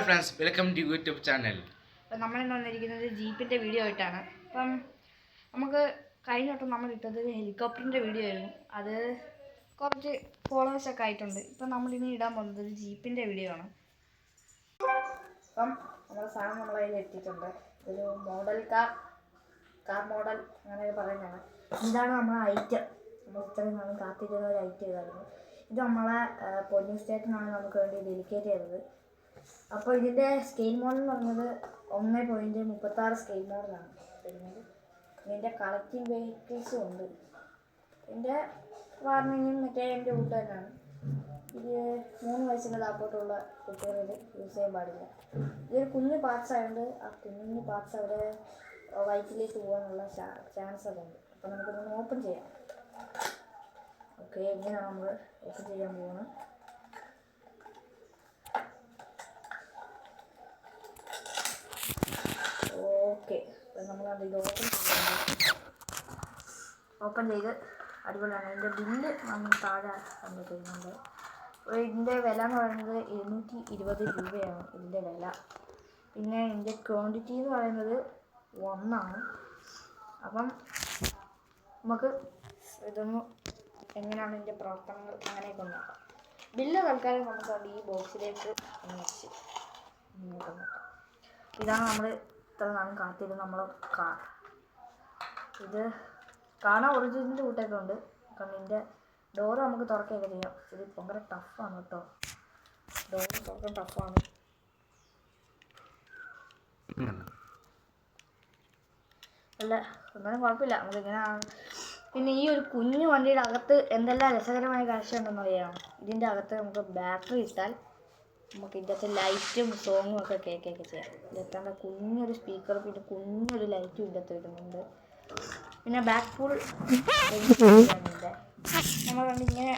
Friends, welcome to YouTube channel. അപ്പം നമ്മളിന്ന് വന്നിരിക്കുന്നത് ജീപ്പിൻ്റെ വീഡിയോ ആയിട്ടാണ്. അപ്പം നമുക്ക് കഴിഞ്ഞ വട്ടം നമ്മൾ ഇട്ടത് ഹെലികോപ്റ്ററിൻ്റെ വീഡിയോ ആയിരുന്നു. അത് കുറച്ച് ഫോളോവേഴ്സൊക്കെ ആയിട്ടുണ്ട്. ഇപ്പം നമ്മളിനി ഇടാൻ പോകുന്നത് ഒരു ജീപ്പിൻ്റെ വീഡിയോ ആണ്. അപ്പം നമ്മുടെ സാധനം നമ്മളതിൽ എത്തിയിട്ടുണ്ട്. ഒരു മോഡൽ കാർ മോഡൽ അങ്ങനെ പറയുന്നതാണ്. ഇതാണ് നമ്മളെ ഐറ്റം. നമ്മൾ ഇത്രയും നാളും കാത്തിരുന്ന ഒരു ഐറ്റം ഇതായിരുന്നു. ഇത് നമ്മളെ പൊന്നു സ്റ്റേറ്റിനാണ് നമുക്ക് വേണ്ടി ഡെഡിക്കേറ്റ് ചെയ്തത്. അപ്പോൾ ഇതിൻ്റെ സ്കെയിൽ മോഡൽ എന്ന് പറഞ്ഞത് 1.36 സ്കെയിൽ മോഡലാണ് വരുന്നത്. ഇതിൻ്റെ കളക്റ്റിംഗ് വെഹിക്കിൾസും ഉണ്ട്. ഇതിൻ്റെ വാർണിങ്ങും മറ്റേ എൻ്റെ കൂട്ടുകാരനാണ്. ഇത് 3 വയസ്സിൻ്റെ താപ്പോട്ടുള്ള കുട്ടികളിൽ യൂസ് ചെയ്യാൻ പാടില്ല. ഇതൊരു കുഞ്ഞു പാർട്സ് ആയതുകൊണ്ട് ആ കുഞ്ഞു പാർട്സ് അവിടെ വയറ്റിലേക്ക് പോകാനുള്ള ചാൻസ് ഒക്കെ ഉണ്ട്. അപ്പോൾ നമുക്കിതൊന്ന് ഓപ്പൺ ചെയ്യാം. ഓക്കെ, ഇങ്ങനെയാണ് നമ്മൾ ഓപ്പൺ ചെയ്യാൻ പോകുന്നത്. ഓക്കെ, നമ്മളത് ഇത് ഓപ്പൺ ചെയ്ത് അടിപൊളിയാണ്. ഇതിൻ്റെ ബില്ല് നമ്മൾ താഴെ നമ്മൾ ചെയ്യുന്നുണ്ട്. ഇതിൻ്റെ വില എന്ന് പറയുന്നത് 220 രൂപയാണ് ഇതിൻ്റെ വില. പിന്നെ ഇതിൻ്റെ ക്വാണ്ടിറ്റി എന്ന് പറയുന്നത് 1 ആണ്. അപ്പം നമുക്ക് ഇതൊന്ന് എങ്ങനെയാണ് ഇതിൻ്റെ പ്രവർത്തനങ്ങൾ അങ്ങനെയൊക്കെ നോക്കാം. ബില്ല് തൽക്കാലം നമുക്ക് ഈ ബോക്സിലേക്ക് വെച്ച് മുന്നോട്ട് നോക്കാം. ഇതാണ് നമ്മൾ ഇത്ര നാളും കാത്തിരുന്ന് നമ്മൾ ഇത് കാണാൻ ഒറിജിനലിൻ്റെ കൂട്ടൊക്കെ ഉണ്ട്. കാരണം ഇതിൻ്റെ ഡോറ് നമുക്ക് തുറക്കുകയൊക്കെ ചെയ്യാം. ഇത് ഭയങ്കര ടഫാണ് കേട്ടോ. ഡോറ് തുറക്കാൻ ടഫാണ്. അല്ല, ഒന്നാലും കുഴപ്പമില്ല, നമുക്കിങ്ങനെ. പിന്നെ ഈ ഒരു കുഞ്ഞു വണ്ടിയുടെ അകത്ത് എന്തെല്ലാം രസകരമായ കാഴ്ച ഉണ്ടെന്ന് അറിയാം. ഇതിൻ്റെ അകത്ത് നമുക്ക് ബാറ്ററി ഇട്ടാൽ നമുക്ക് ഇതിൻ്റെ അകത്ത് ലൈറ്റും സോങ്ങും ഒക്കെ കേൾക്കുകയൊക്കെ ചെയ്യാം. ഇതിൻ്റെ കുഞ്ഞൊരു സ്പീക്കർ, പിന്നെ കുഞ്ഞൊരു ലൈറ്റും ഇതിൻ്റെ അകത്ത് വരുന്നുണ്ട്. പിന്നെ ബാക്ക് പൂൾ ഇതിൻ്റെ നമ്മൾ കണ്ടിങ്ങനെ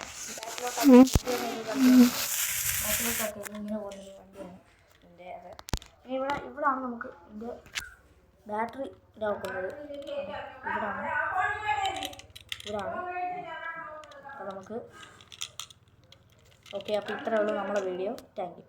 ബാക്കിലോട്ടൊക്കെ ഇങ്ങനെ പോകുന്നൊരു വണ്ടിയാണ് ഇതിൻ്റെ. അത് ഇവിടാണ് നമുക്ക് ഇതിൻ്റെ ബാറ്ററി ഇതാക്കുന്നത്. ഇവിടാണ്. അപ്പോൾ നമുക്ക് ഓക്കെ. അപ്പോൾ ഇത്രയേ ഉള്ളൂ നമ്മുടെ വീഡിയോ. Thank you.